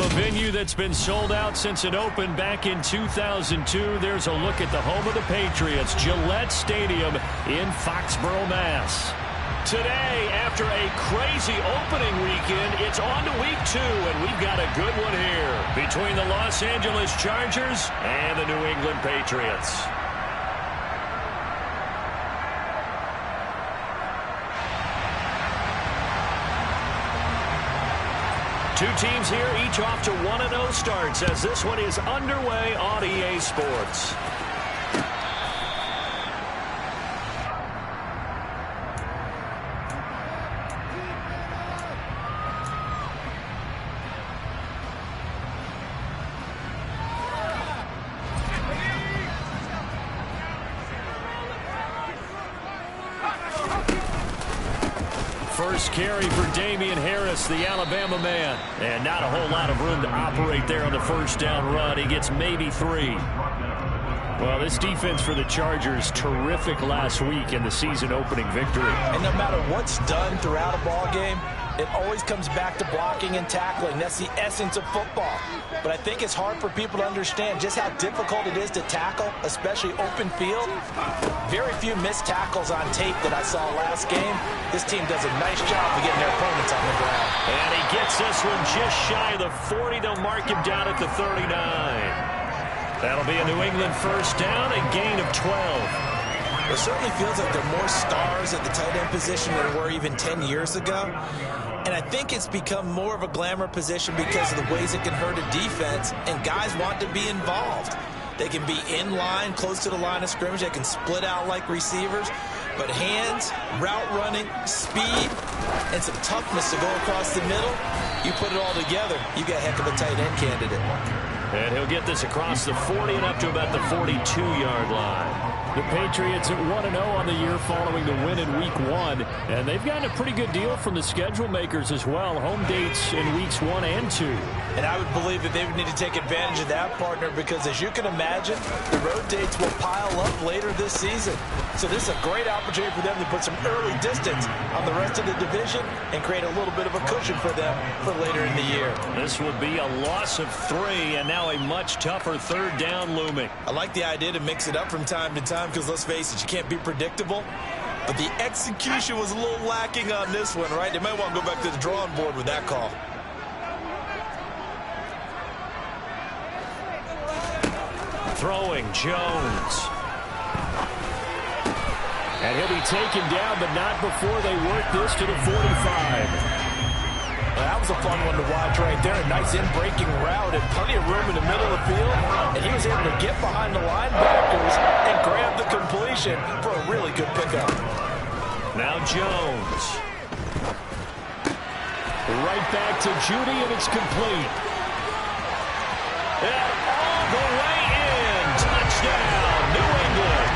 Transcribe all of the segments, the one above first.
a venue that's been sold out since it opened back in 2002. There's a look at the home of the Patriots, Gillette Stadium in Foxborough, Mass. Today, after a crazy opening weekend, it's on to week 2, and we've got a good one here between the Los Angeles Chargers and the New England Patriots. Two teams here, each off to 1-0 starts as this one is underway on EA Sports. First carry for Damian Harris, the Alabama man. And not a whole lot of room to operate there on the first down run. He gets maybe 3. Well, this defense for the Chargers, terrific last week in the season opening victory. And no matter what's done throughout a ball game, it always comes back to blocking and tackling. That's the essence of football. But I think it's hard for people to understand just how difficult it is to tackle, especially open field. Very few missed tackles on tape that I saw last game. This team does a nice job of getting their opponents on the ground. And he gets this one just shy of the 40. They'll mark him down at the 39. That'll be a New England first down, a gain of 12. It certainly feels like there are more stars at the tight end position than there were even 10 years ago. And I think it's become more of a glamour position because of the ways it can hurt a defense, and guys want to be involved. They can be in line, close to the line of scrimmage. They can split out like receivers. But hands, route running, speed, and some toughness to go across the middle, you put it all together, you got a heck of a tight end candidate. And he'll get this across the 40 and up to about the 42-yard line. The Patriots at 1-0 on the year following the win in Week 1. And they've gotten a pretty good deal from the schedule makers as well. Home dates in Weeks 1 and 2. And I would believe that they would need to take advantage of that, partner, because as you can imagine, the road dates will pile up later this season. So this is a great opportunity for them to put some early distance on the rest of the division and create a little bit of a cushion for them for later in the year. This would be a loss of 3 and now a much tougher third down looming. I like the idea to mix it up from time to time because, let's face it, you can't be predictable. But the execution was a little lacking on this one, right? They might want to go back to the drawing board with that call. Throwing Jones. And he'll be taken down, but not before they work this to the 45. Well, that was a fun one to watch right there. A nice in-breaking route and plenty of room in the middle of the field. And he was able to get behind the linebackers and grab the completion for a really good pickup. Now Jones. Right back to Judy, and it's complete. And all the way in. Touchdown, New England.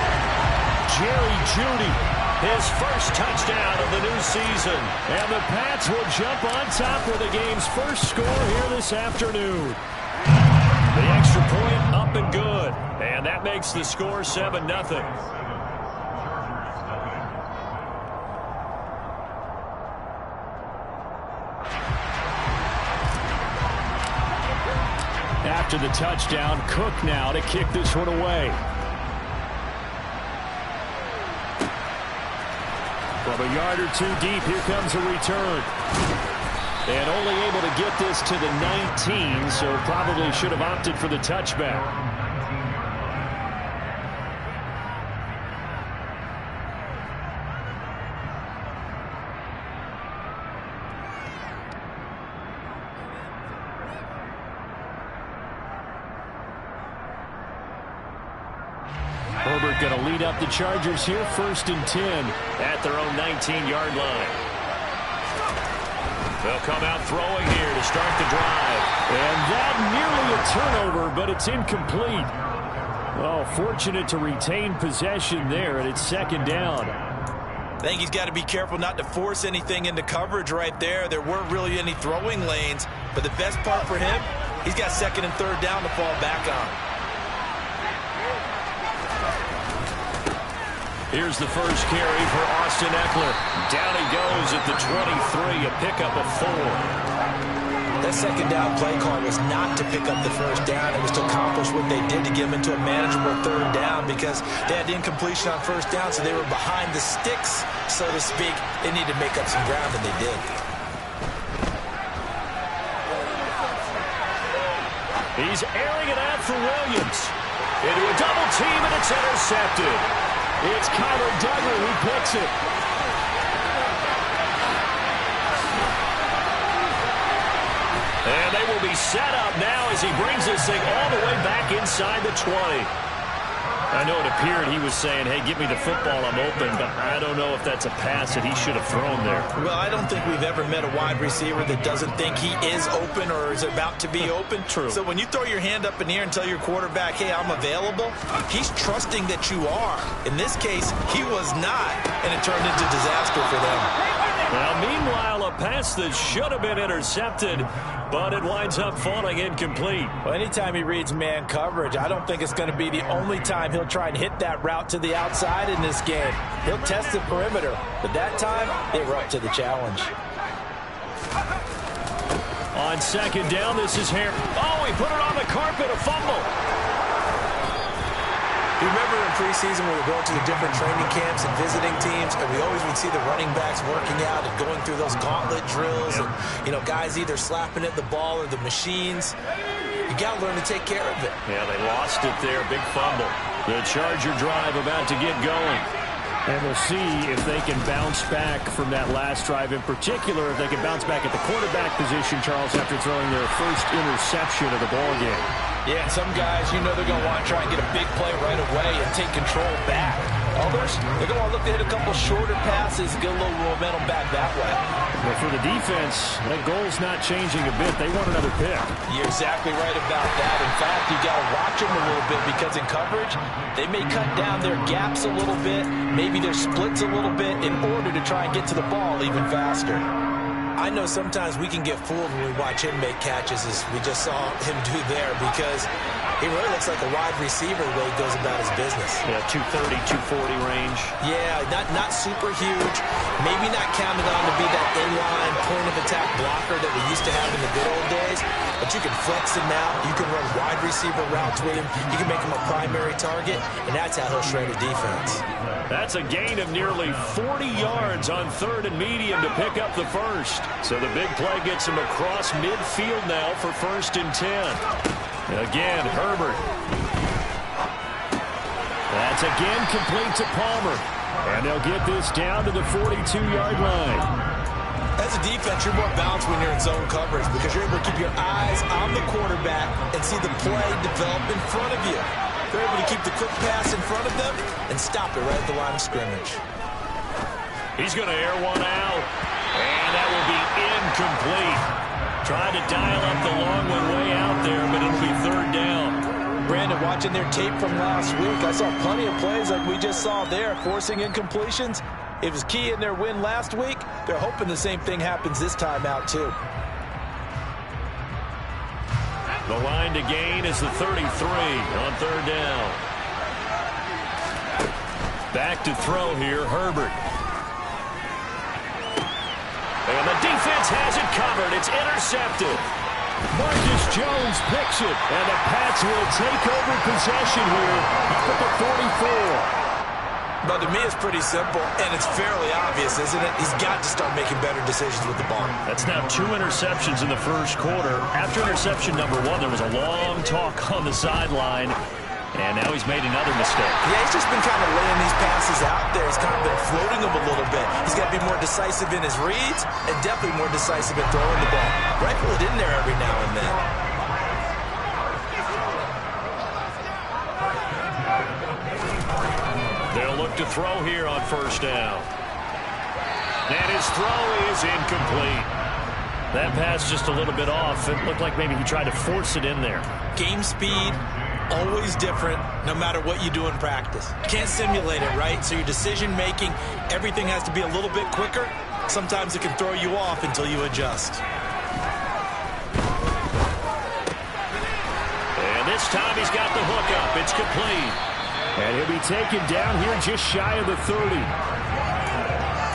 Jerry Judy, his first touchdown of the new season. And the Pats will jump on top with the game's first score here this afternoon. The extra point up and good. And that makes the score 7-0. After the touchdown, Cook now to kick this one away. From a yard or 2 deep, here comes a return. And only able to get this to the 19, so probably should have opted for the touchback. Herbert going to lead up the Chargers here, 1st and 10 at their own 19-yard line. They'll come out throwing here to start the drive. And that nearly a turnover, but it's incomplete. Oh, fortunate to retain possession there, and it's 2nd down. I think he's got to be careful not to force anything into coverage right there. There weren't really any throwing lanes, but the best part for him, he's got 2nd and 3rd down to fall back on. Here's the first carry for Austin Eckler. Down he goes at the 23, a pickup of 4. That second down play call was not to pick up the first down. It was to accomplish what they did to get them into a manageable third down because they had incompletion on first down, so they were behind the sticks, so to speak. They needed to make up some ground, and they did. He's airing it out for Williams. Into a double team, and it's intercepted. It's Kyler Duggar who picks it. And they will be set up now as he brings this thing all the way back inside the 20. I know it appeared he was saying, hey, give me the football, I'm open, but I don't know if that's a pass that he should have thrown there. Well, I don't think we've ever met a wide receiver that doesn't think he is open or is about to be open. True. So when you throw your hand up in the air and tell your quarterback, hey, I'm available, he's trusting that you are. In this case, he was not, and it turned into disaster for them. Now, meanwhile, a pass that should have been intercepted, but it winds up falling incomplete. Well, anytime he reads man coverage, I don't think it's going to be the only time he'll try and hit that route to the outside in this game. He'll test the perimeter, but that time, they were up to the challenge. On second down, this is Harris. Oh, he put it on the carpet, a fumble. You remember in preseason when we were going to the different training camps and visiting teams, and we always would see the running backs working out and going through those gauntlet drills and, you know, guys either slapping at the ball or the machines. You got to learn to take care of it. Yeah, they lost it there. Big fumble. The Charger drive about to get going. And we'll see if they can bounce back from that last drive in particular, if they can bounce back at the quarterback position, Charles, after throwing their first interception of the ballgame. Yeah, and some guys, you know they're going to want to try and get a big play right away and take control back. Others, they're going to look to hit a couple shorter passes, get a little momentum back that way. But for the defense, that goal's not changing a bit. They want another pick. You're exactly right about that. In fact, you got to watch them a little bit because in coverage, they may cut down their gaps a little bit, maybe their splits a little bit in order to try and get to the ball even faster. I know sometimes we can get fooled when we watch him make catches, as we just saw him do there, because he really looks like a wide receiver the way he goes about his business. Yeah, 230, 240 range. Yeah, not super huge. Maybe not counted on to be that inline point-of-attack blocker that we used to have in the good old days, but you can flex him out. You can run wide receiver routes with him. You can make him a primary target, and that's how he'll shred a defense. That's a gain of nearly 40 yards on third and medium to pick up the first. So the big play gets him across midfield now for 1st and 10. Again, Herbert. That's again complete to Palmer. And they'll get this down to the 42-yard line. As a defense, you're more balanced when you're in zone coverage because you're able to keep your eyes on the quarterback and see the play develop in front of you. They're able to keep the quick pass in front of them and stop it right at the line of scrimmage. He's going to air one out, and that will be incomplete. Trying to dial up the long one way out there, but it'll be 3rd down. Brandon, watching their tape from last week, I saw plenty of plays like we just saw there, forcing incompletions. It was key in their win last week. They're hoping the same thing happens this time out, too. The line to gain is the 33 on 3rd down. Back to throw here, Herbert. And the defense has it covered. It's intercepted. Marcus Jones picks it, and the Pats will take over possession here up at the 44. But to me, it's pretty simple, and it's fairly obvious, isn't it? He's got to start making better decisions with the ball. That's now 2 interceptions in the first quarter. After interception number 1, there was a long talk on the sideline, and now he's made another mistake. Yeah, he's just been kind of laying these passes out there. He's kind of been floating them a little bit. He's got to be more decisive in his reads and definitely more decisive in throwing the ball. Rifle it in there every now and then. They'll look to throw here on 1st down. And his throw is incomplete. That pass just a little bit off. It looked like maybe he tried to force it in there. Game speed, always different, no matter what you do in practice. You can't simulate it, right? So your decision-making, everything has to be a little bit quicker. Sometimes it can throw you off until you adjust. And this time he's got the hook up. It's complete. And he'll be taken down here just shy of the 30.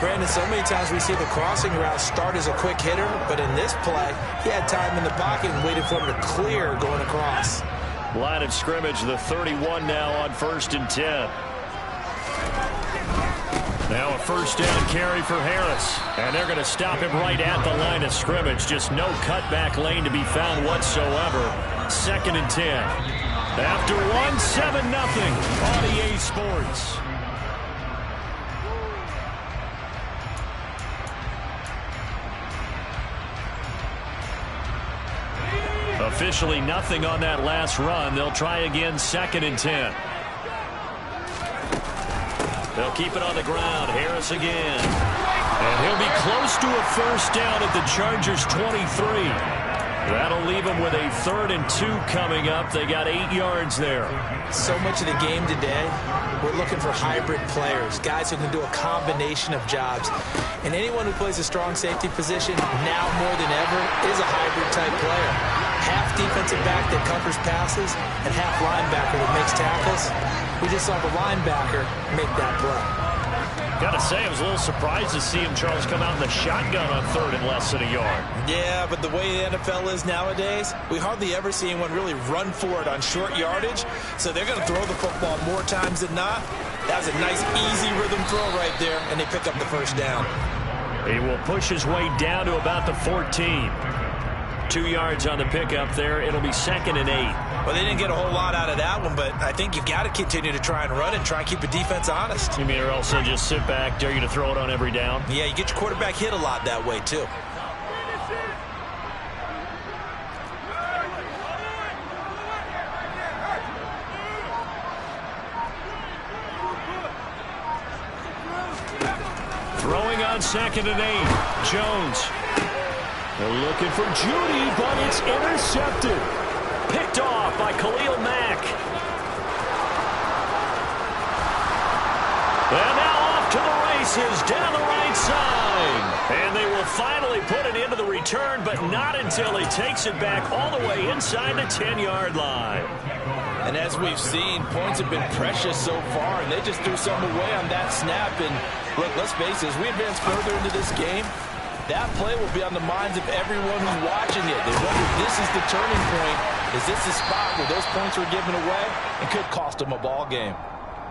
Brandon, so many times we see the crossing route start as a quick hitter, but in this play, he had time in the pocket and waited for him to clear going across. Line of scrimmage, the 31 now on 1st and 10. Now a first down carry for Harris. And they're going to stop him right at the line of scrimmage. Just no cutback lane to be found whatsoever. 2nd and 10. After 1, 7-0 on EA Sports. Officially nothing on that last run. They'll try again 2nd and 10. They'll keep it on the ground. Harris again. And he'll be close to a first down at the Chargers' 23. That'll leave them with a 3rd and 2 coming up. They got 8 yards there. So much of the game today, we're looking for hybrid players, guys who can do a combination of jobs. And anyone who plays a strong safety position, now more than ever, is a hybrid-type player. Half defensive back that covers passes and half linebacker that makes tackles. We just saw the linebacker make that play. Gotta say, I was a little surprised to see him, Charles, come out in the shotgun on 3rd and less than a yard. Yeah, but the way the NFL is nowadays, we hardly ever see anyone really run for it on short yardage. So they're going to throw the football more times than not. That was a nice, easy rhythm throw right there, and they pick up the first down. He will push his way down to about the 14. 2 yards on the pickup there. It'll be 2nd and 8. Well, they didn't get a whole lot out of that one, but I think you've got to continue to try and run and try and keep the defense honest. You mean or also just sit back, dare you to throw it on every down? Yeah, you get your quarterback hit a lot that way, too. Throwing on 2nd and 8. Jones. They're looking for Judy, but it's intercepted. Picked off by Khalil Mack. And now off to the races down the right side. And they will finally put it into the return, but not until he takes it back all the way inside the 10-yard line. And as we've seen, points have been precious so far, and they just threw something away on that snap. And look, let's face it, as we advance further into this game, that play will be on the minds of everyone who's watching it. They wonder if this is the turning point. Is this the spot where those points were given away and could cost them a ball game?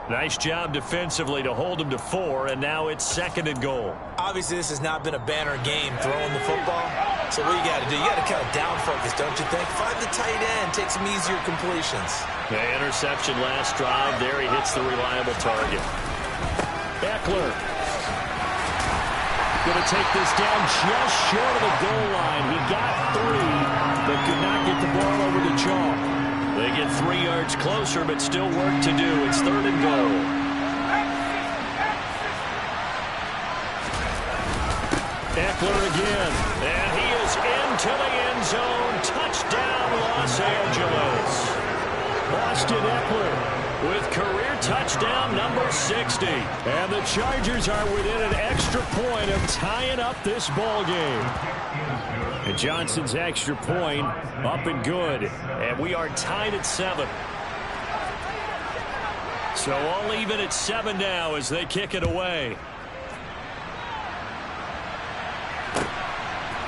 Nice job defensively to hold them to 4, and now it's 2nd and goal. Obviously, this has not been a banner game throwing the football. So what you got to do? You got to kind of down focus, don't you think? Find the tight end, take some easier completions. The interception last drive. There he hits the reliable target. Eckler. Going to take this down just short of the goal line. He got 3, but could not get the ball over the chalk. They get 3 yards closer, but still work to do. It's 3rd and goal. Eckler again, and he is into the end zone. Touchdown, Los Angeles. Austin Eckler with career touchdown number 60. And the Chargers are within an extra point of tying up this ball game. And Johnson's extra point up and good. And we are tied at 7. So all even at 7 now as they kick it away.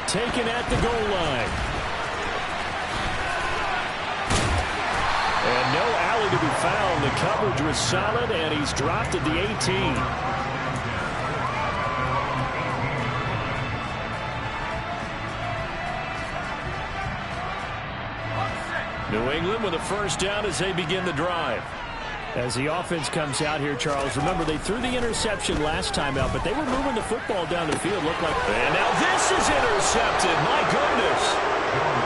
Taken at the goal line. And no alley to be found. The coverage was solid, and he's dropped at the 18. New England with a first down as they begin the drive. As the offense comes out here, Charles, remember they threw the interception last time out, but they were moving the football down the field. Looked like, and now this is intercepted. My goodness.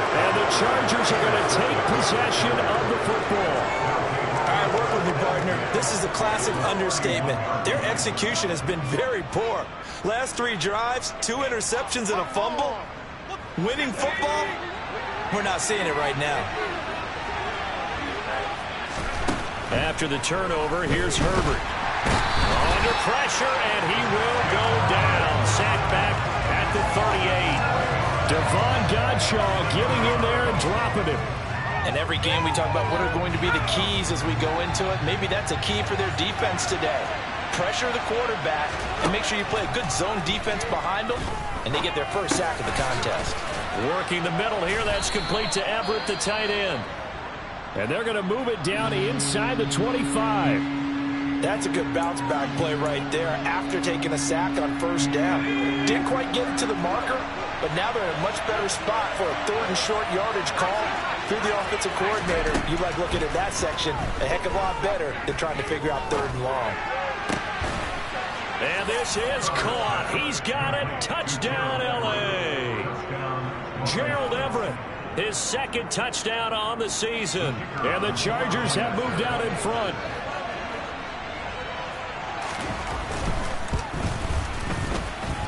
And the Chargers are going to take possession of the football. All right, work with me, partner. This is a classic understatement. Their execution has been very poor. Last 3 drives, 2 interceptions and a fumble. Winning football? We're not seeing it right now. After the turnover, here's Herbert. Under pressure, and he will go down. Sacked back at the 38. Devon Godshaw getting in there and dropping him. And every game we talk about what are going to be the keys as we go into it. Maybe that's a key for their defense today. Pressure the quarterback and make sure you play a good zone defense behind them, and they get their first sack of the contest. Working the middle here. That's complete to Everett, the tight end. And they're going to move it down inside the 25. That's a good bounce back play right there after taking a sack on first down. Didn't quite get it to the marker, but now they're in a much better spot for a 3rd and short yardage call through the offensive coordinator. You like looking at that section a heck of a lot better than trying to figure out 3rd and long. And this is caught. He's got it. Touchdown, L.A. Gerald Everett, his 2nd touchdown on the season. And the Chargers have moved out in front.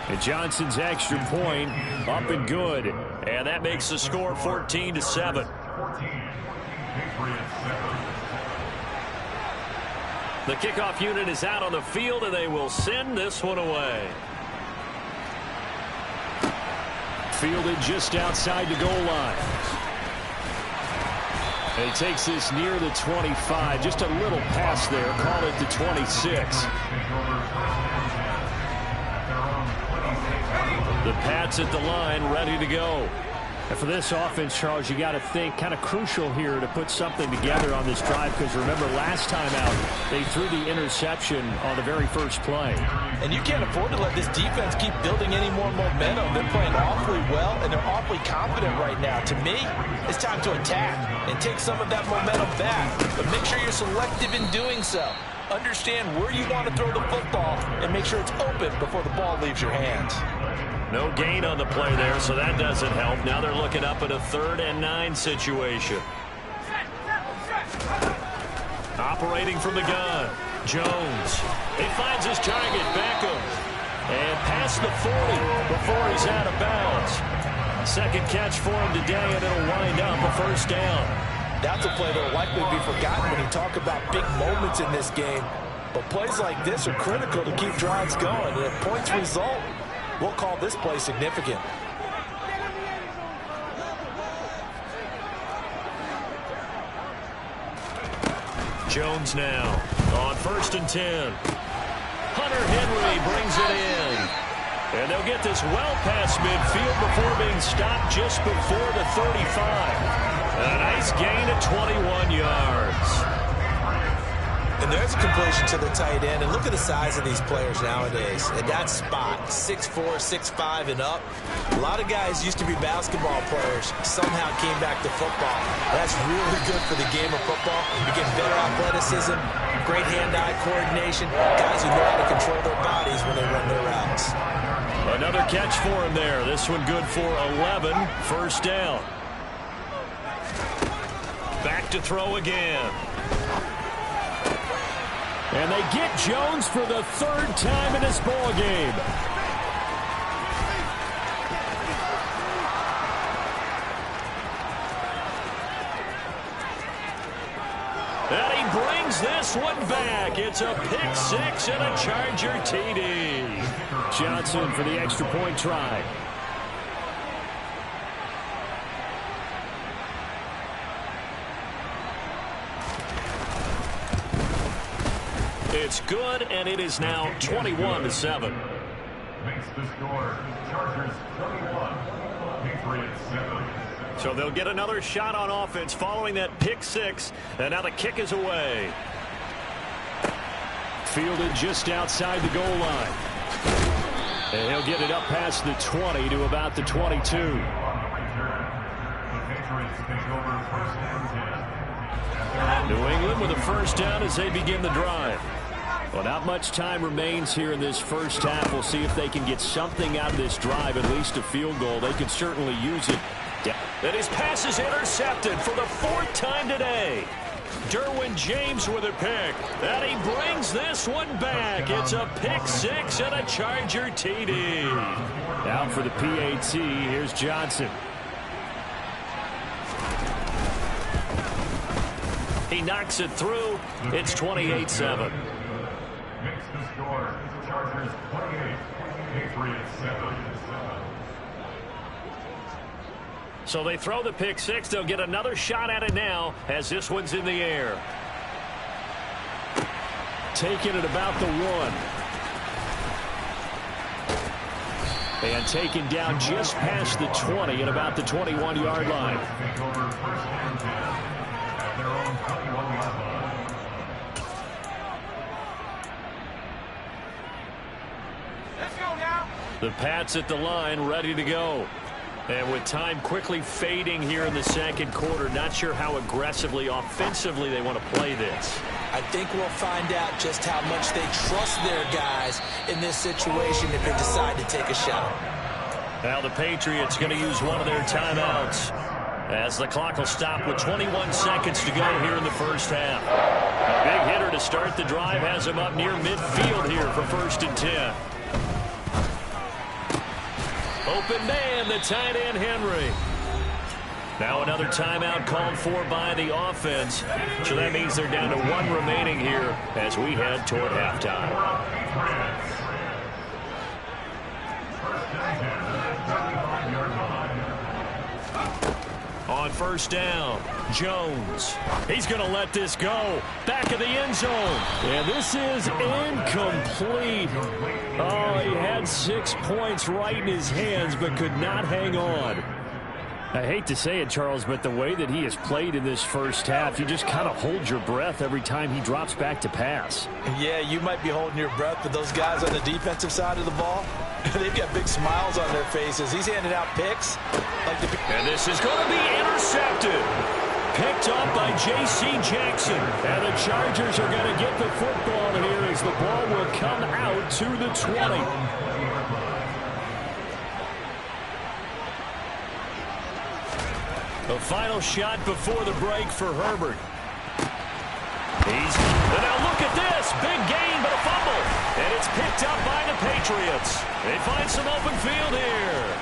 And Johnson's extra point up and good. And that makes the score 14-7. The kickoff unit is out on the field, and they will send this one away. Fielded just outside the goal line. And he takes this near the 25. Just a little pass there. Call it the 26. The Pats at the line, ready to go. And for this offense, Charles, you got to think kind of crucial here to put something together on this drive, because remember last time out they threw the interception on the very first play. And you can't afford to let this defense keep building any more momentum. They're playing awfully well, and they're awfully confident right now. To me, it's time to attack and take some of that momentum back, but make sure you're selective in doing so. Understand where you want to throw the football and make sure it's open before the ball leaves your hands. No gain on the play there, so that doesn't help. Now they're looking up at a 3rd and 9 situation. Operating from the gun, Jones. He finds his target, Beckham. And past the 40 before he's out of bounds. 2nd catch for him today, and it'll wind up a 1st down. That's a play that will likely be forgotten when you talk about big moments in this game. But plays like this are critical to keep drives going. And if points result, we'll call this play significant. Jones now on 1st and 10. Hunter Henry brings it in. And they'll get this well past midfield before being stopped just before the 35. A nice gain of 21 yards. And there's a completion to the tight end. And look at the size of these players nowadays. At that spot, 6'4", 6'5", and up. A lot of guys used to be basketball players, somehow came back to football. That's really good for the game of football. You get better athleticism, great hand-eye coordination, guys who know how to control their bodies when they run their routes. Another catch for him there. This one good for 11. 1st down. Back to throw again. And they get Jones for the 3rd time in this ball game. And he brings this one back. It's a pick 6 and a Charger TD. Johnson for the extra point try. It's good, and it is now 21-7. Makes the score Chargers 21, Patriots 7. So they'll get another shot on offense following that pick 6, and now the kick is away. Fielded just outside the goal line. And he'll get it up past the 20 to about the 22. The Patriots take over 1st and 10. New England with a 1st down as they begin the drive. Well, not much time remains here in this first half. We'll see if they can get something out of this drive, at least a field goal. They could certainly use it. And his pass is intercepted for the 4th time today. Derwin James with a pick. And he brings this one back. It's a pick 6 and a Charger TD. Now for the PAT, here's Johnson. He knocks it through. It's 28-7. Makes the score Chargers 28, Patriots 7. So they throw the pick six. They'll get another shot at it now as this one's in the air. Taken at about the 1. And taken down just past the 20 at about the 21-yard line. Let's go now. The Pats at the line, ready to go. And with time quickly fading here in the second quarter, not sure how aggressively, offensively they want to play this. I think we'll find out just how much they trust their guys in this situation if they decide to take a shot. Now the Patriots going to use one of their timeouts as the clock will stop with 21 seconds to go here in the first half. A big hitter to start the drive has him up near midfield here for 1st and 10. Open man, the tight end, Henry. Now another timeout called for by the offense. So that means they're down to 1 remaining here as we head toward halftime. On 1st down, Jones. He's going to let this go. Back of the end zone. And this is incomplete. Oh, he had 6 points right in his hands, but could not hang on. I hate to say it, Charles, but the way that he has played in this first half, you just kind of hold your breath every time he drops back to pass. Yeah, you might be holding your breath, but those guys on the defensive side of the ball, they've got big smiles on their faces. He's handing out picks. And this is going to be intercepted. Picked up by J.C. Jackson. And the Chargers are going to get the football here as the ball will come out to the 20. The final shot before the break for Herbert. And now look at this. Big gain, but a fumble. And it's picked up by the Patriots. They find some open field here.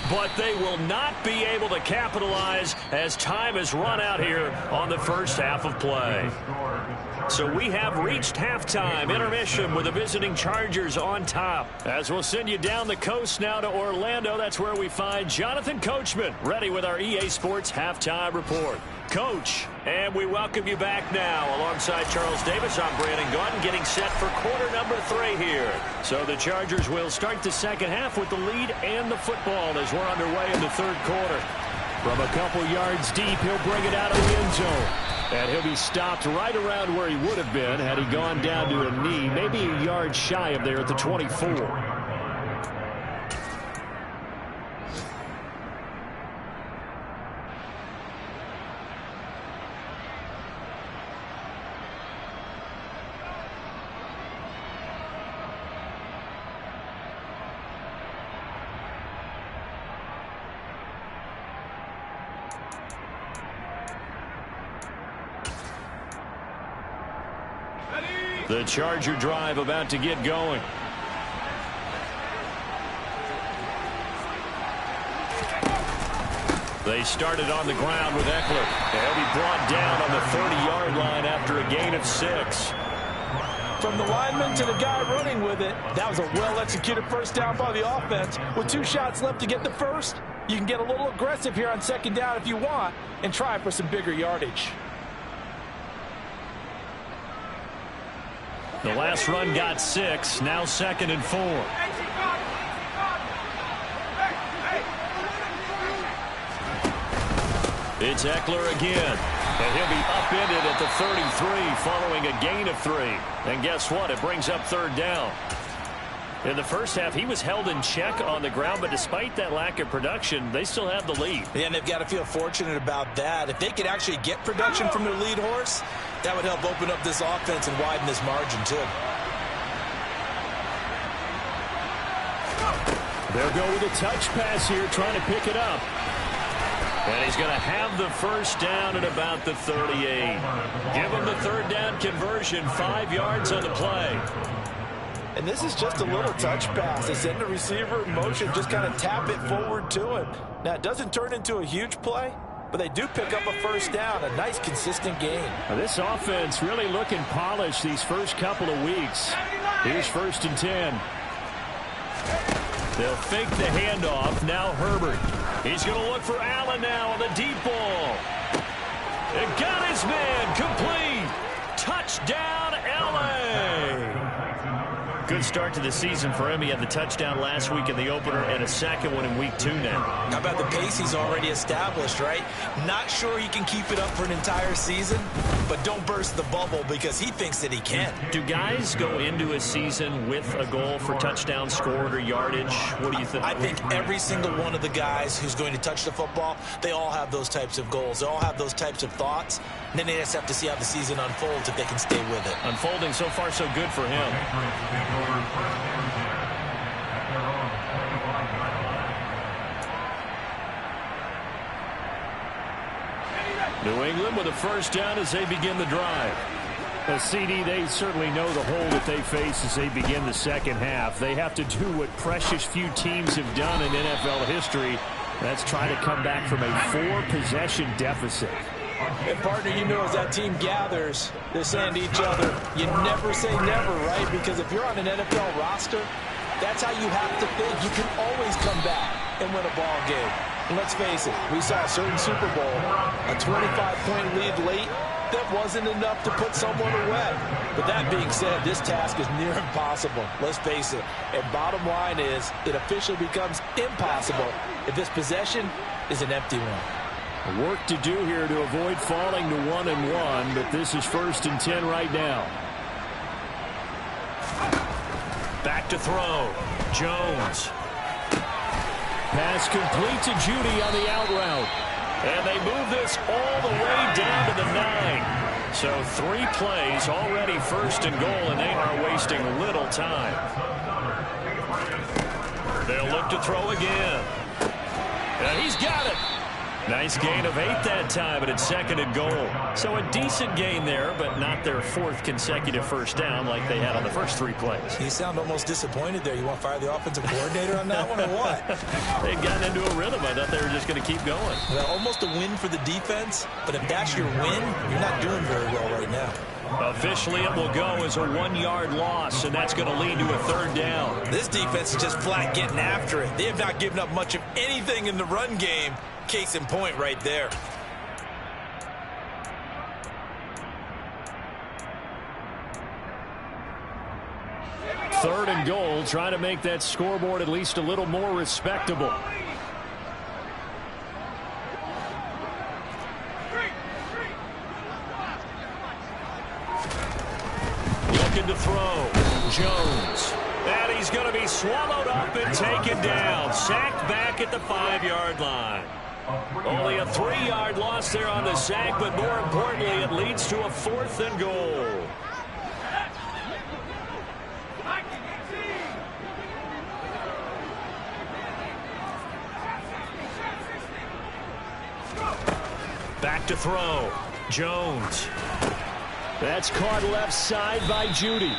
But they will not be able to capitalize as time has run out here on the first half of play. So we have reached halftime, intermission with the visiting Chargers on top. As we'll send you down the coast now to Orlando, that's where we find Jonathan Coachman, ready with our EA Sports Halftime Report. Coach, and we welcome you back now. Alongside Charles Davis, I'm Brandon Gaudin, getting set for quarter number 3 here. So the Chargers will start the second half with the lead and the football as we're underway in the third quarter. From a couple yards deep, he'll bring it out of the end zone. And he'll be stopped right around where he would have been had he gone down to a knee, maybe a yard shy of there at the 24. The Charger drive about to get going. They started on the ground with Eckler. They'll be brought down on the 30-yard line after a gain of 6. From the lineman to the guy running with it, that was a well-executed first down by the offense. With 2 shots left to get the first, you can get a little aggressive here on second down if you want and try for some bigger yardage. The last run got 6, now 2nd and 4. It's Eckler again. And he'll be upended at the 33 following a gain of 3. And guess what? It brings up 3rd down. In the first half, he was held in check on the ground, but despite that lack of production, they still have the lead. Yeah, and they've got to feel fortunate about that. If they could actually get production from their lead horse, that would help open up this offense and widen this margin, too. They'll go with a touch pass here, trying to pick it up. And he's going to have the first down at about the 38. Give him the 3rd down conversion, 5 yards on the play. And this is just a little touch pass. They send the receiver in motion, just kind of tap it forward to him. Now, it doesn't turn into a huge play, but they do pick up a first down, a nice, consistent gain. Now, this offense really looking polished these first couple of weeks. Here's 1st and 10. They'll fake the handoff. Now Herbert. He's going to look for Allen now on the deep ball. It got his man. Complete. Touchdown, L.A. Good start to the season for him. He had the touchdown last week in the opener and a second one in week 2 now. How about the pace he's already established, right? Not sure he can keep it up for an entire season, but don't burst the bubble because he thinks that he can. Do guys go into a season with a goal for touchdown scored or yardage? What do you think? I think every single one of the guys who's going to touch the football, they all have those types of goals. They all have those types of thoughts. And then they just have to see how the season unfolds if they can stay with it. Unfolding so far so good for him. New England with a first down as they begin the drive. CD, they certainly know the hole that they face as they begin the second half. They have to do what precious few teams have done in NFL history. That's try to come back from a 4-possession deficit. And partner, you know, as that team gathers, they're saying to each other, you never say never, right? Because if you're on an NFL roster, that's how you have to think. You can always come back and win a ball game. And let's face it, we saw a certain Super Bowl, a 25-point lead late, that wasn't enough to put someone away. But that being said, this task is near impossible. Let's face it. And bottom line is, it officially becomes impossible if this possession is an empty one. Work to do here to avoid falling to 1-1, but this is 1st and 10 right now. Back to throw. Jones. Pass complete to Judy on the out route. And they move this all the way down to the 9. So 3 plays, already 1st and goal, and they are wasting little time. They'll look to throw again. And he's got it. Nice gain of 8 that time, but it's 2nd and goal. So a decent gain there, but not their 4th consecutive first down like they had on the first 3 plays. You sound almost disappointed there. You want to fire the offensive coordinator on that one or what? They'd gotten into a rhythm. I thought they were just going to keep going. Well, almost a win for the defense, but if that's your win, you're not doing very well right now. Officially, it will go as a 1-yard loss, and that's going to lead to a 3rd down. This defense is just flat getting after it. They have not given up much of anything in the run game. Case in point right there. Third and goal, trying to make that scoreboard at least a little more respectable. Looking to throw. Jones. And he's going to be swallowed up and taken down. Sacked back at the 5-yard line. Only a 3-yard loss there on the sack, but more importantly, it leads to a 4th and goal. Back to throw. Jones. That's caught left side by Judy.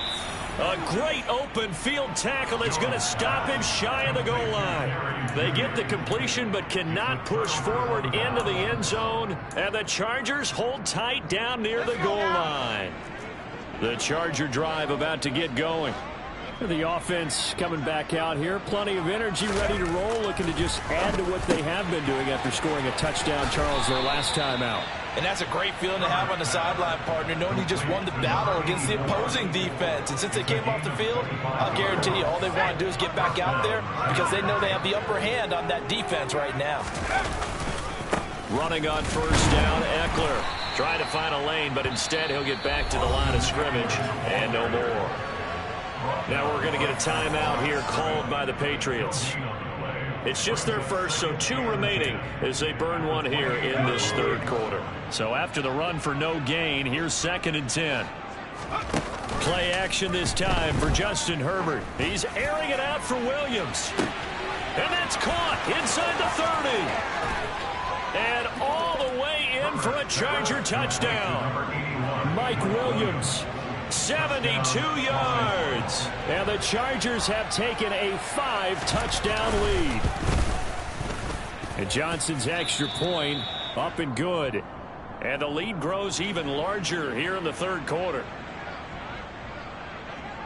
A great open field tackle that's going to stop him shy of the goal line. They get the completion but cannot push forward into the end zone. And the Chargers hold tight down near the goal line. The Charger drive about to get going. The offense coming back out here. Plenty of energy, ready to roll, looking to just add to what they have been doing after scoring a touchdown, Charles, their last time out. And that's a great feeling to have on the sideline, partner, knowing you just won the battle against the opposing defense. And since they came off the field, I'll guarantee you all they want to do is get back out there because they know they have the upper hand on that defense right now. Running on 1st down, Eckler. Trying to find a lane, but instead he'll get back to the line of scrimmage and no more. Now we're going to get a timeout here called by the Patriots. It's just their first, so 2 remaining as they burn 1 here in this 3rd quarter. So after the run for no gain, here's 2nd and 10. Play action this time for Justin Herbert. He's airing it out for Williams. And that's caught inside the 30. And all the way in for a Charger touchdown. Mike Williams. 72 yards. And the Chargers have taken a 5-touchdown lead. And Johnson's extra point up and good. And the lead grows even larger here in the 3rd quarter.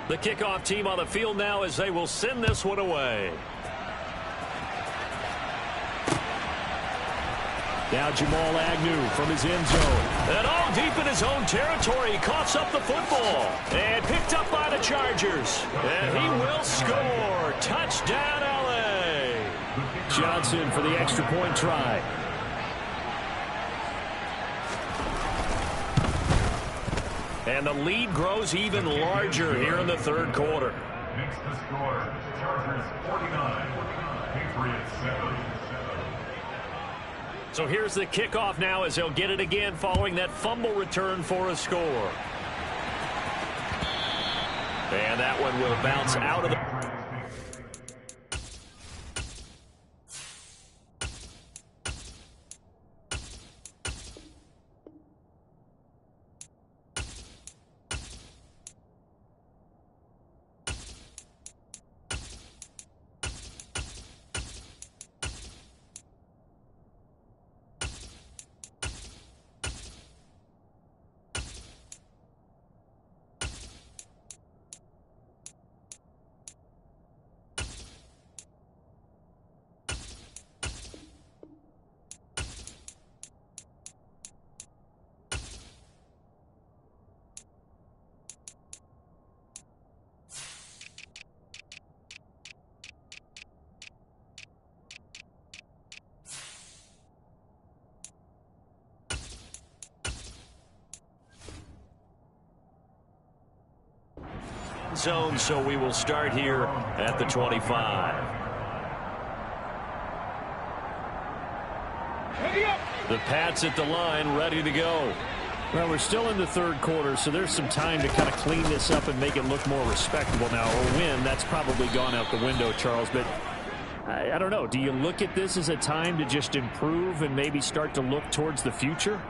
The kickoff team on the field now as they will send this one away. Now Jamal Agnew from his end zone. And all deep in his own territory. He coughs up the football. And picked up by the Chargers. And he will score. Touchdown, LA. Johnson for the extra point try. And the lead grows even larger here in the third quarter. Next to score, Chargers 49, Patriots 7. So here's the kickoff now as they'll get it again following that fumble return for a score. And that one will bounce out of the... zone, so we will start here at the 25. The Pats at the line, ready to go. Well, we're still in the third quarter, so there's some time to kind of clean this up and make it look more respectable now. Or win, that's probably gone out the window, Charles. But I don't know. Do you look at this as a time to just improve and maybe start to look towards the future?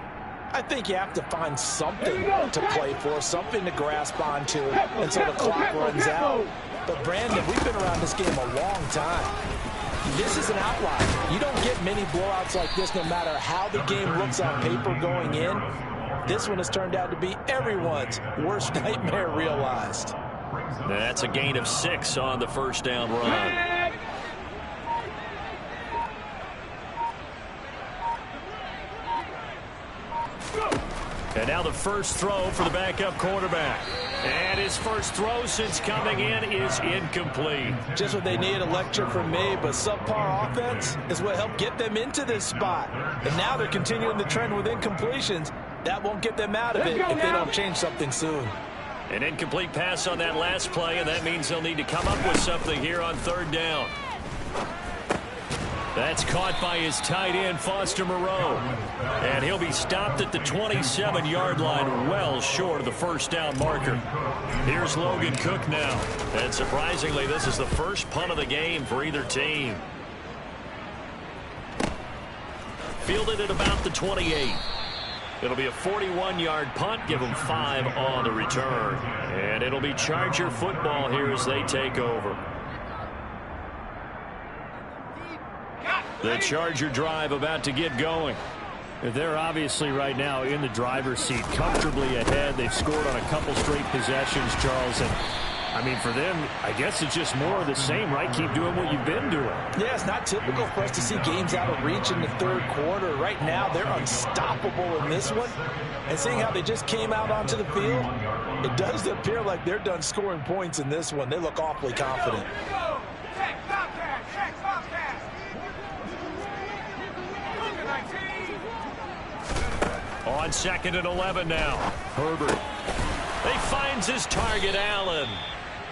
I think you have to find something to play for, something to grasp onto until the clock runs out. But, Brandon, we've been around this game a long time. This is an outlier. You don't get many blowouts like this no matter how the game looks on paper going in. This one has turned out to be everyone's worst nightmare realized. That's a gain of 6 on the first down run. And now the first throw for the backup quarterback. And his first throw since coming in is incomplete. Just what they need, a lecture from me, but subpar offense is what helped get them into this spot. And now they're continuing the trend with incompletions. That won't get them out of it if they don't change something soon. An incomplete pass on that last play, and that means they'll need to come up with something here on third down. That's caught by his tight end, Foster Moreau. And he'll be stopped at the 27-yard line, well short of the first down marker. Here's Logan Cook now. And surprisingly, this is the first punt of the game for either team. Fielded at about the 28. It'll be a 41-yard punt, give them 5 on the return. And it'll be Charger football here as they take over. The Charger drive about to get going. They're obviously right now in the driver's seat, comfortably ahead. They've scored on a couple straight possessions, Charles. And, I mean, for them, I guess it's just more of the same, right? Keep doing what you've been doing. Yeah, it's not typical for us to see games out of reach in the third quarter. Right now, they're unstoppable in this one. And seeing how they just came out onto the field, it does appear like they're done scoring points in this one. They look awfully confident. On 2nd and 11 now. Herbert. He finds his target, Allen.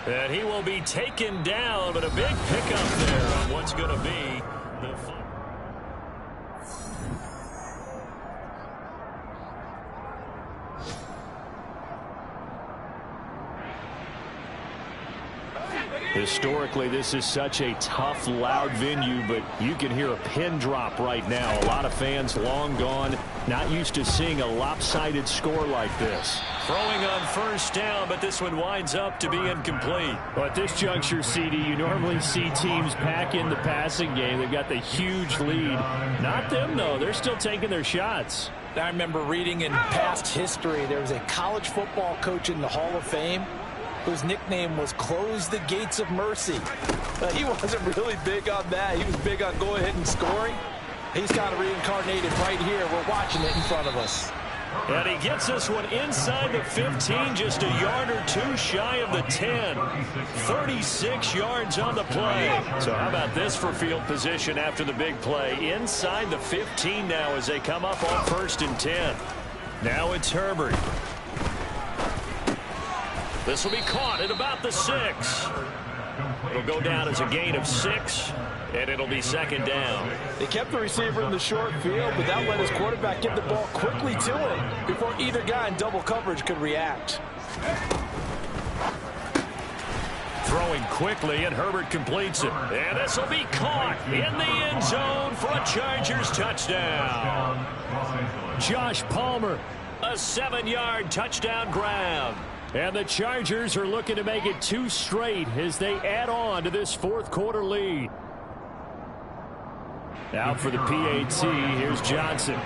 And he will be taken down, but a big pickup there on what's going to be the final. Historically, this is such a tough, loud venue, but you can hear a pin drop right now. A lot of fans long gone, not used to seeing a lopsided score like this. Throwing on first down, but this one winds up to be incomplete. Well, at this juncture, CD, you normally see teams pack in the passing game. They've got the huge lead. Not them, though. They're still taking their shots. I remember reading in past history, there was a college football coach in the Hall of Fame whose nickname was Close the Gates of Mercy. He wasn't really big on that. He was big on go ahead and scoring. He's kind of reincarnated right here. We're watching it in front of us. And he gets this one inside the 15, just a yard or two shy of the 10. 36 yards on the play. So how about this for field position after the big play? Inside the 15 now as they come up on 1st and 10. Now it's Herbert. This will be caught at about the 6. It'll go down as a gain of 6. And it'll be 2nd down. They kept the receiver in the short field, but that let his quarterback get the ball quickly to him before either guy in double coverage could react. Throwing quickly, and Herbert completes it. And this will be caught in the end zone for a Chargers touchdown. Josh Palmer, a 7-yard touchdown grab. And the Chargers are looking to make it 2 straight as they add on to this 4th quarter lead. Out for the PAT, here's Johnson.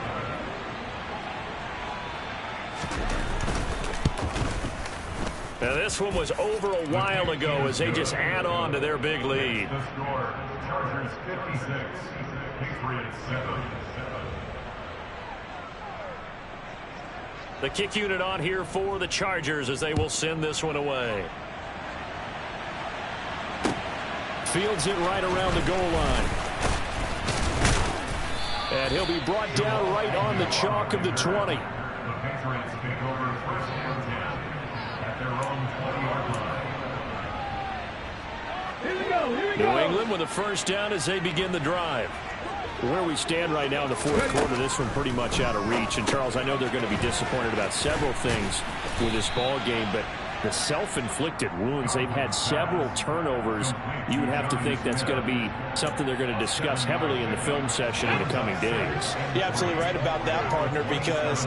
Now this one was over a while ago as they just add on to their big lead. The score, Chargers 56, Patriots 7. The kick unit on here for the Chargers as they will send this one away. Fields it right around the goal line. And he'll be brought down right on the chalk of the 20. The Patriots take over 1st and 10 at their own 20-yard line. New England with a 1st down as they begin the drive. Where we stand right now in the 4th quarter, this one pretty much out of reach. And, Charles, I know they're going to be disappointed about several things with this ball game, but the self-inflicted wounds, they've had several turnovers. You would have to think that's going to be something they're going to discuss heavily in the film session in the coming days. You're absolutely right about that, partner, because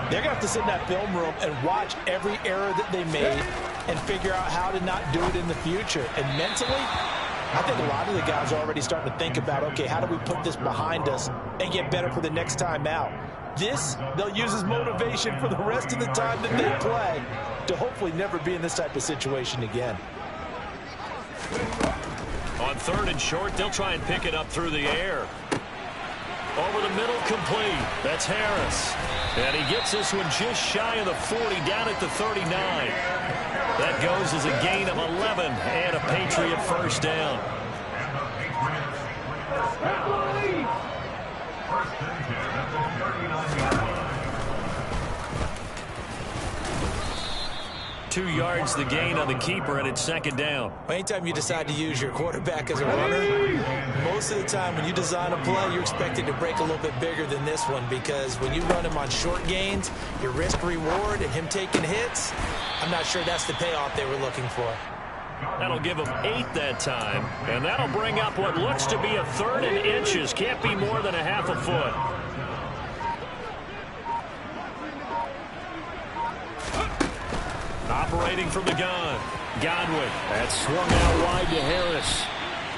they're going to have to sit in that film room and watch every error that they made and figure out how to not do it in the future. And mentally, I think a lot of the guys are already starting to think about, okay, how do we put this behind us and get better for the next time out? This, they'll use as motivation for the rest of the time that they play to hopefully never be in this type of situation again. On 3rd and short, they'll try and pick it up through the air. Over the middle, complete. That's Harris. And he gets this one just shy of the 40, down at the 39. That goes as a gain of 11 and a Patriot 1st down. First and 10 at the 39-yard line. 2 yards the gain on the keeper, and it's 2nd down. Anytime you decide to use your quarterback as a runner, most of the time when you design a play, you're expected to break a little bit bigger than this one, because when you run him on short gains, your risk reward and him taking hits, I'm not sure that's the payoff they were looking for. That'll give him 8 that time, and that'll bring up what looks to be a 3rd and inches. Can't be more than a half a foot. Operating from the gun, Godwin. That's swung out wide to Harris.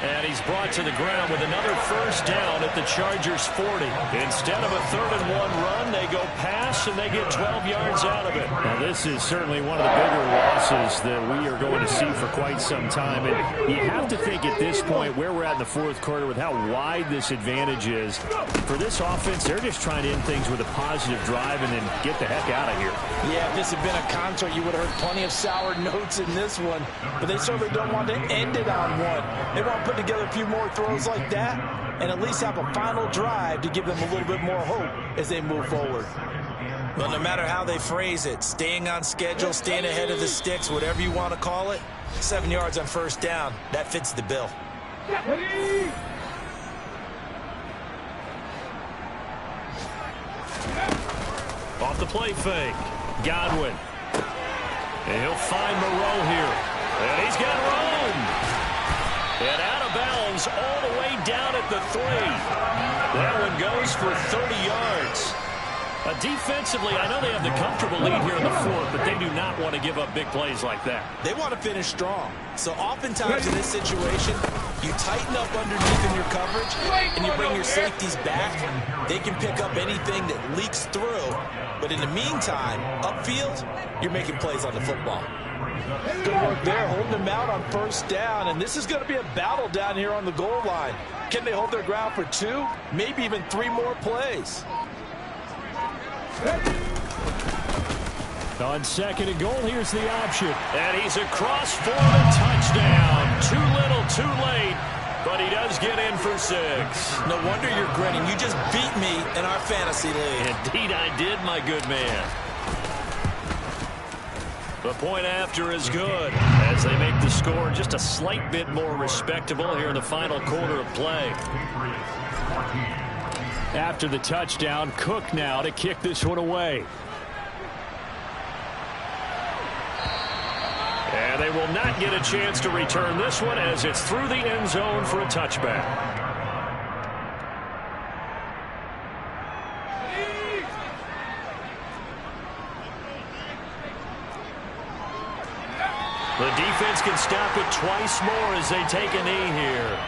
And he's brought to the ground with another 1st down at the Chargers 40. Instead of a 3rd and 1 run, they go pass, and they get 12 yards out of it. Now, this is certainly one of the bigger losses that we are going to see for quite some time. And you have to think at this point where we're at in the 4th quarter with how wide this advantage is. For this offense, they're just trying to end things with a positive drive and then get the heck out of here. Yeah, if this had been a concert, you would have heard plenty of sour notes in this one. But they certainly don't want to end it on one. They want to put together a few more throws like that and at least have a final drive to give them a little bit more hope as they move forward. Well, no matter how they phrase it, staying on schedule, staying ahead of the sticks, whatever you want to call it, 7 yards on 1st down, that fits the bill. Off the play fake, Godwin. And he'll find Moreau here. And he's got room. And out of bounds all the way down at the 3. That one goes for 30 yards. Defensively, I know they have the comfortable lead here in the 4th, but they do not want to give up big plays like that. They want to finish strong. So oftentimes in this situation, you tighten up underneath in your coverage, and you bring your safeties back. They can pick up anything that leaks through. But in the meantime, upfield, you're making plays on the football. Good work there, holding them out on first down, and this is going to be a battle down here on the goal line. Can they hold their ground for 2, maybe even 3 more plays? On 2nd and goal, here's the option. And he's across for the touchdown. Too little, too late. But he does get in for 6. No wonder you're grinning. You just beat me in our fantasy league. Indeed I did, my good man. The point after is good as they make the score just a slight bit more respectable here in the final quarter of play. After the touchdown, Cook now to kick this one away. And they will not get a chance to return this one as it's through the end zone for a touchback. The defense can stop it twice more as they take a knee here.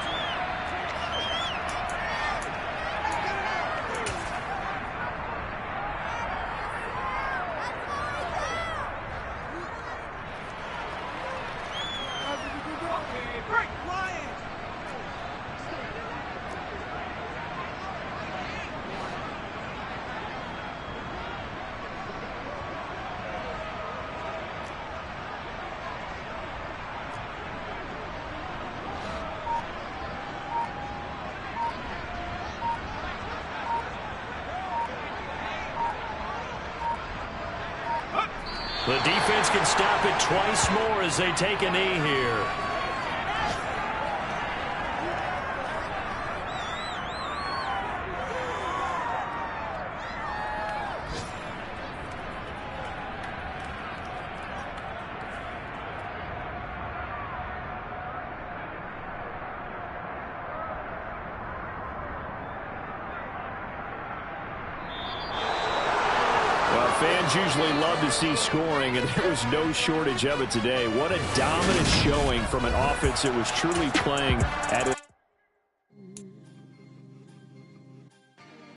The defense can stop it twice more as they take a knee here. Fans usually love to see scoring, and there was no shortage of it today. What a dominant showing from an offense that was truly playing at